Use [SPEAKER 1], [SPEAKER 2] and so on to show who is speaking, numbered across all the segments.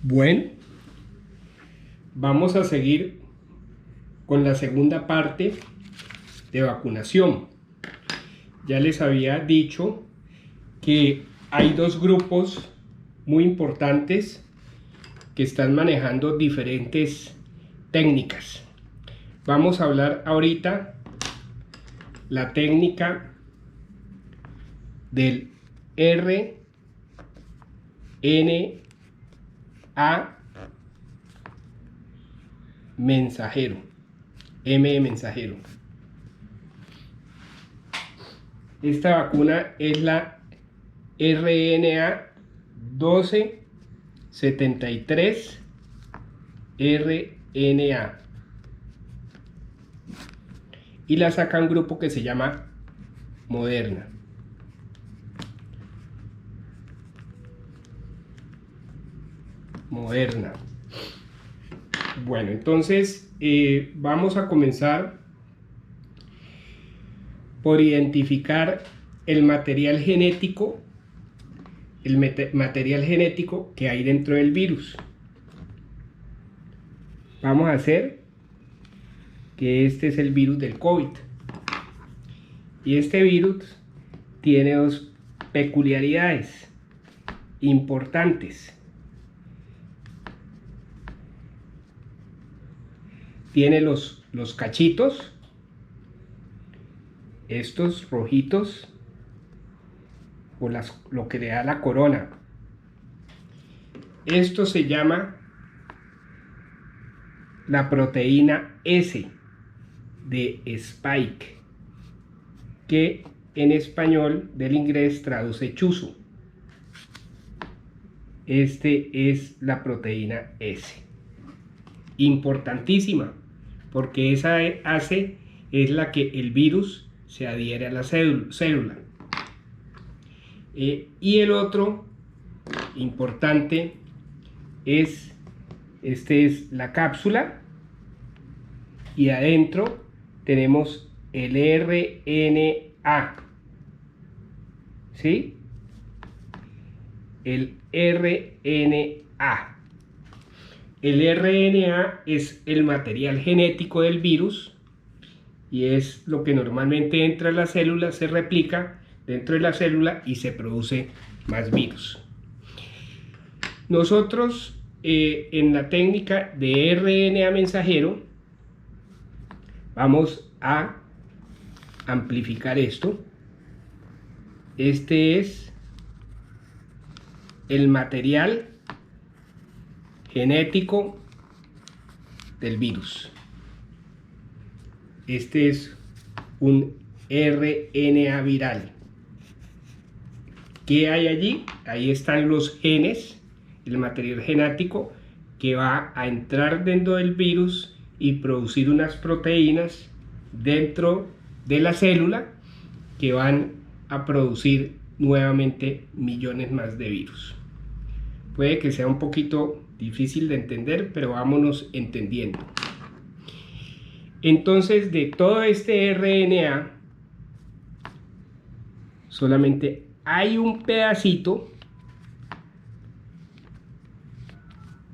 [SPEAKER 1] Bueno, vamos a seguir con la segunda parte de vacunación. Ya les había dicho que hay dos grupos muy importantes que están manejando diferentes técnicas. Vamos a hablar ahorita la técnica del RNA mensajero, M de mensajero. Esta vacuna es la RNA 1273 RNA y la saca un grupo que se llama Moderna. Bueno, entonces vamos a comenzar por identificar el material genético, que hay dentro del virus. Vamos a hacer que este es el virus del COVID. Y este virus tiene dos peculiaridades importantes. Tiene los cachitos, estos rojitos, o lo que le da la corona. Esto se llama la proteína S de Spike, que en español del inglés traduce chuzo. Este es la proteína S. Importantísima, porque esa hace es la que el virus se adhiere a la célula. Y el otro importante es, este es la cápsula, y adentro tenemos el RNA, ¿sí? El RNA. El RNA es el material genético del virus y es lo que normalmente entra a la célula, se replica dentro de la célula y se produce más virus. Nosotros en la técnica de RNA mensajero vamos a amplificar esto. Este es el material genético del virus. Este es un RNA viral. ¿Qué hay allí? Ahí están los genes, el material genético que va a entrar dentro del virus y producir unas proteínas dentro de la célula que van a producir nuevamente millones más de virus. Puede que sea un poquito difícil de entender, pero vámonos entendiendo. Entonces, de todo este RNA, solamente hay un pedacito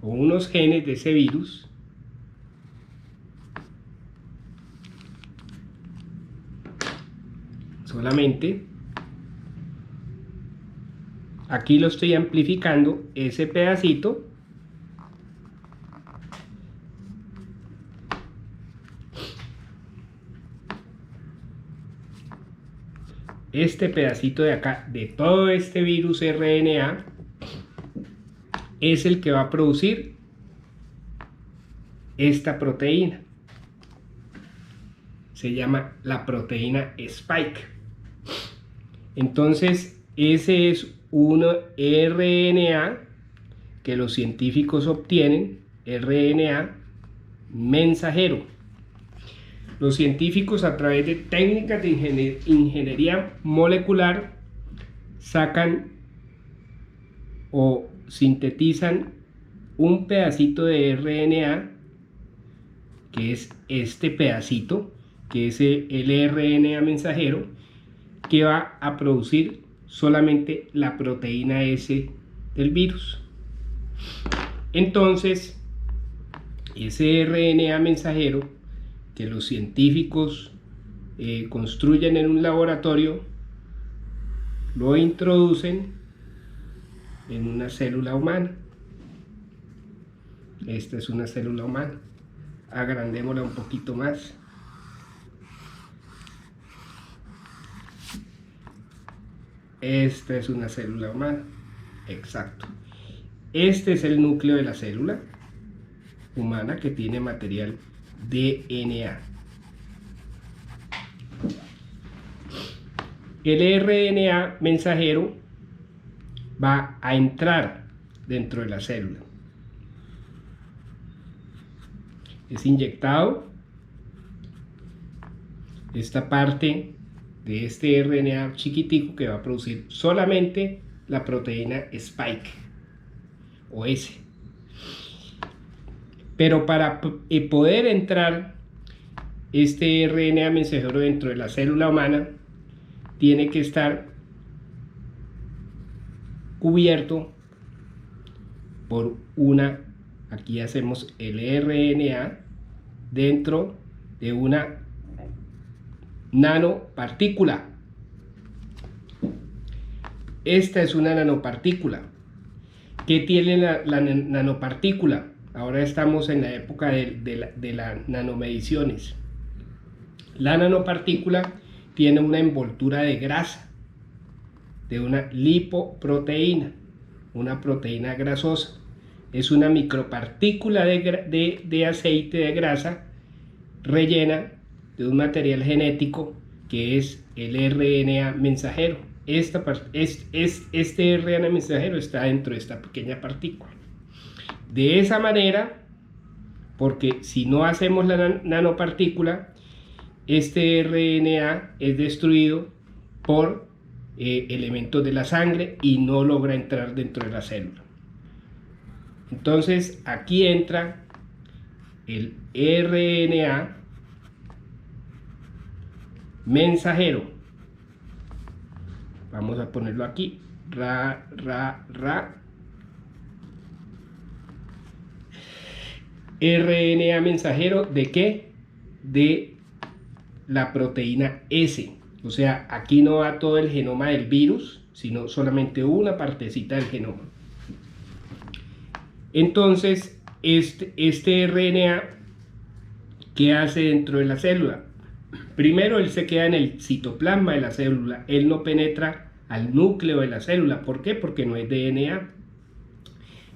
[SPEAKER 1] o unos genes de ese virus solamente. Aquí lo estoy amplificando, ese pedacito. Este pedacito de acá, de todo este virus RNA, es el que va a producir esta proteína. Se llama la proteína Spike. Entonces, ese es un RNA que los científicos obtienen, RNA mensajero. Los científicos, a través de técnicas de ingeniería molecular, sacan o sintetizan un pedacito de RNA, que es este pedacito, que es el RNA mensajero, que va a producir solamente la proteína S del virus. Entonces, ese RNA mensajero que los científicos construyen en un laboratorio, lo introducen en una célula humana. Esta es una célula humana. Agrandémosla un poquito más. Esta es una célula humana. Exacto. Este es el núcleo de la célula humana que tiene material DNA. El RNA mensajero va a entrar dentro de la célula. Es inyectado esta parte de este RNA chiquitico que va a producir solamente la proteína Spike o S. Pero para poder entrar este RNA mensajero dentro de la célula humana, tiene que estar cubierto por una, aquí hacemos el RNA dentro de una nanopartícula. Esta es una nanopartícula. ¿Qué tiene la nanopartícula? Ahora estamos en la época de las nanomediciones. La nanopartícula tiene una envoltura de grasa, de una lipoproteína, una proteína grasosa. Es una micropartícula de aceite de grasa rellena de un material genético que es el RNA mensajero. Este RNA mensajero está dentro de esta pequeña partícula. De esa manera, porque si no hacemos la nanopartícula, este RNA es destruido por elementos de la sangre y no logra entrar dentro de la célula. Entonces aquí entra el RNA mensajero. Vamos a ponerlo aquí. RNA mensajero ¿de qué? De la proteína S. O sea, aquí no va todo el genoma del virus, sino solamente una partecita del genoma. Entonces, este RNA, ¿qué hace dentro de la célula? Primero, él se queda en el citoplasma de la célula. Él no penetra al núcleo de la célula. ¿Por qué? Porque no es DNA.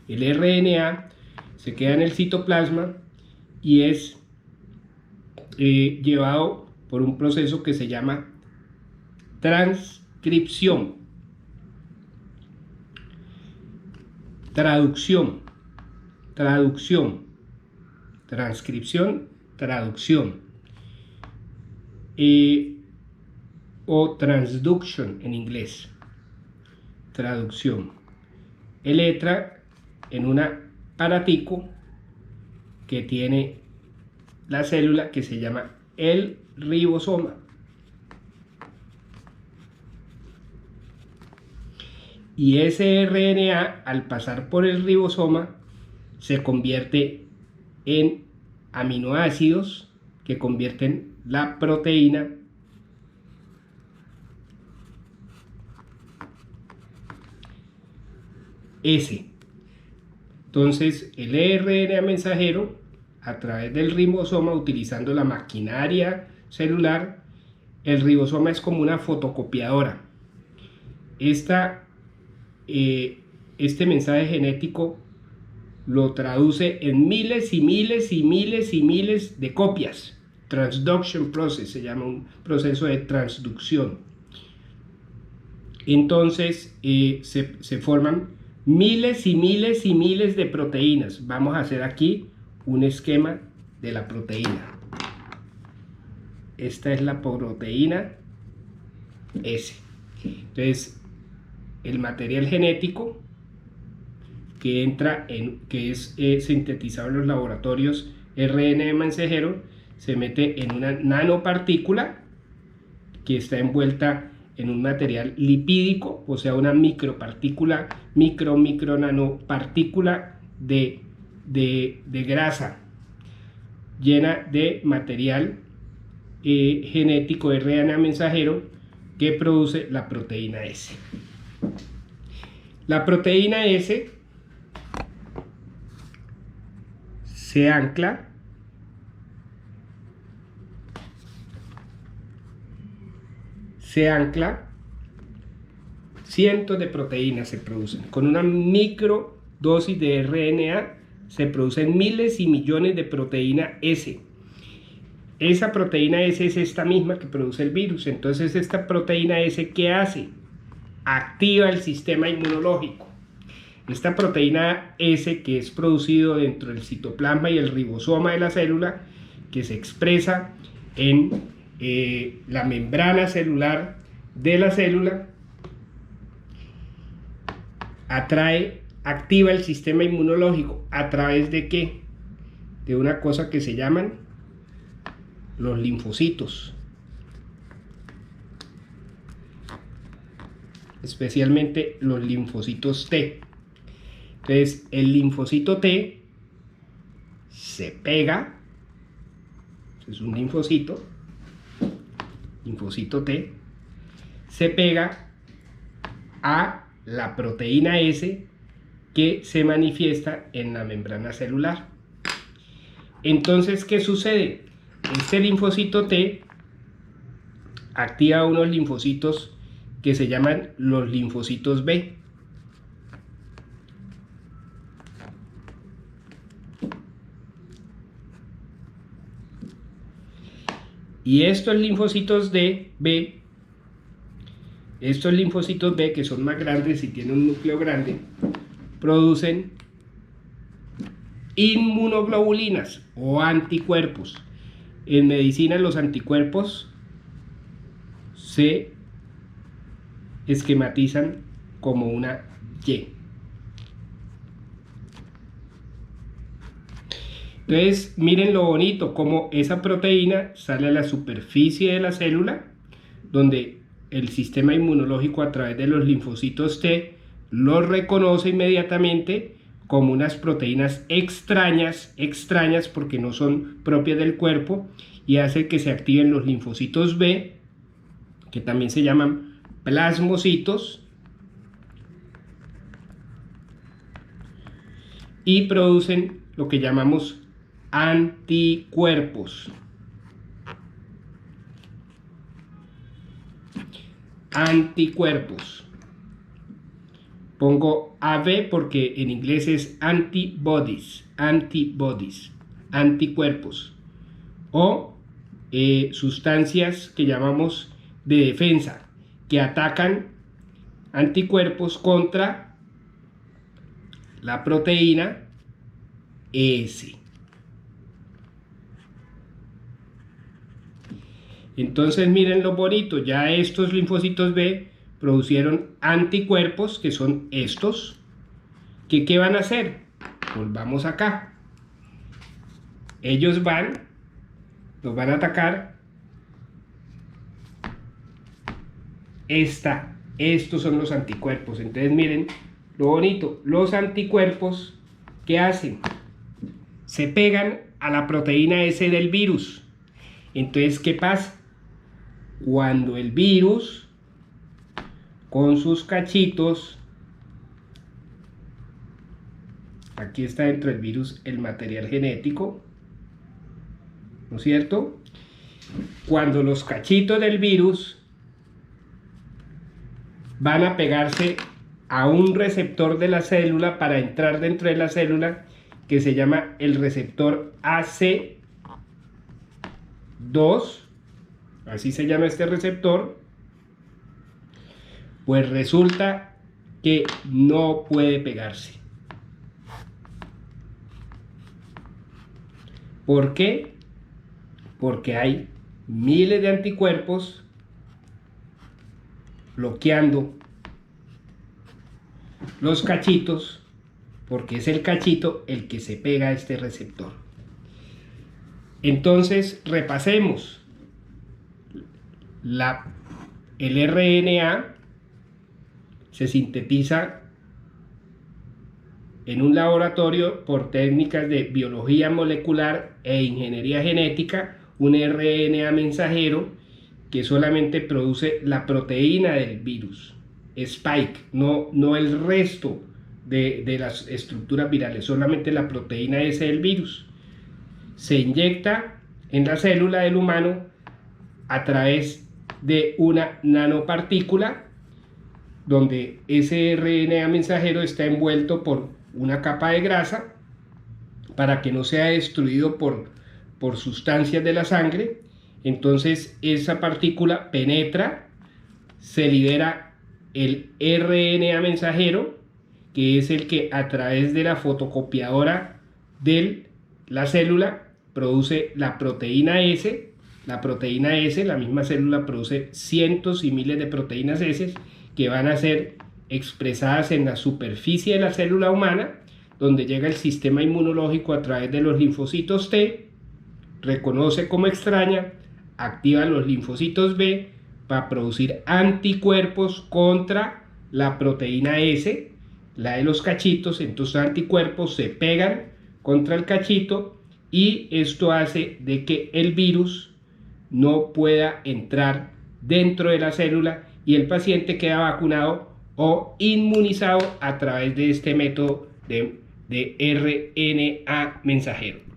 [SPEAKER 1] El RNA se queda en el citoplasma y es llevado por un proceso que se llama transcripción, transcripción, traducción, o transduction en inglés, traducción. Él entra en un aparatico que tiene la célula que se llama el ribosoma. Y ese RNA, al pasar por el ribosoma, se convierte en aminoácidos que convierten la proteína S. Entonces, el RNA mensajero, a través del ribosoma, utilizando la maquinaria celular, el ribosoma es como una fotocopiadora. Este mensaje genético lo traduce en miles y miles y miles y miles de copias. Transduction process se llama, un proceso de transducción. Entonces se forman miles y miles y miles de proteínas. Vamos a hacer aquí un esquema de la proteína. Esta es la proteína S. Entonces, el material genético que es sintetizado en los laboratorios RNA mensajero se mete en una nanopartícula que está envuelta en un material lipídico, o sea, una micropartícula, micro nanopartícula de grasa llena de material genético RNA mensajero que produce la proteína S. La proteína S se ancla cientos de proteínas se producen. Con una microdosis de RNA se producen miles y millones de proteína S. Esa proteína S es esta misma que produce el virus. Entonces, esta proteína S, ¿qué hace? Activa el sistema inmunológico. Esta proteína S, que es producido dentro del citoplasma y el ribosoma de la célula, que se expresa en la membrana celular de la célula, activa el sistema inmunológico. ¿A través de qué? De una cosa que se llaman los linfocitos, especialmente los linfocitos T. Entonces, el linfocito T se pega, es un linfocito T, se pega a la proteína S que se manifiesta en la membrana celular. Entonces, ¿qué sucede? Este linfocito T activa unos linfocitos que se llaman los linfocitos B. Y estos linfocitos B, que son más grandes y tienen un núcleo grande, producen inmunoglobulinas o anticuerpos. En medicina, los anticuerpos se esquematizan como una Y. Entonces, miren lo bonito, como esa proteína sale a la superficie de la célula, donde el sistema inmunológico a través de los linfocitos T los reconoce inmediatamente como unas proteínas extrañas porque no son propias del cuerpo, y hace que se activen los linfocitos B, que también se llaman plasmocitos, y producen lo que llamamos anticuerpos. Pongo AB porque en inglés es antibodies, anticuerpos, o sustancias que llamamos de defensa, que atacan anticuerpos contra la proteína S. Entonces, miren lo bonito, ya estos linfocitos B producieron anticuerpos, que son estos, que ¿qué van a hacer? Volvamos acá. Ellos los van a atacar. Estos son los anticuerpos. Entonces, miren lo bonito, los anticuerpos, ¿qué hacen? Se pegan a la proteína S del virus. Entonces, ¿qué pasa? Cuando el virus, con sus cachitos, aquí está dentro del virus el material genético, ¿no es cierto? Cuando los cachitos del virus van a pegarse a un receptor de la célula para entrar dentro de la célula, que se llama el receptor AC2, así se llama este receptor, pues resulta que no puede pegarse. ¿Por qué? Porque hay miles de anticuerpos bloqueando los cachitos, porque es el cachito el que se pega a este receptor. Entonces, repasemos. El RNA se sintetiza en un laboratorio por técnicas de biología molecular e ingeniería genética un RNA mensajero que solamente produce la proteína del virus, spike, no el resto de las estructuras virales, solamente la proteína S del virus. Se inyecta en la célula del humano a través de una nanopartícula donde ese RNA mensajero está envuelto por una capa de grasa para que no sea destruido por sustancias de la sangre. Entonces esa partícula penetra, se libera el RNA mensajero, que es el que a través de la fotocopiadora de la célula produce la proteína S. La proteína S, la misma célula produce cientos y miles de proteínas S que van a ser expresadas en la superficie de la célula humana, donde llega el sistema inmunológico a través de los linfocitos T, reconoce como extraña, activa los linfocitos B para producir anticuerpos contra la proteína S, la de los cachitos. Entonces anticuerpos se pegan contra el cachito y esto hace de que el virus no pueda entrar dentro de la célula y el paciente queda vacunado o inmunizado a través de este método de RNA mensajero.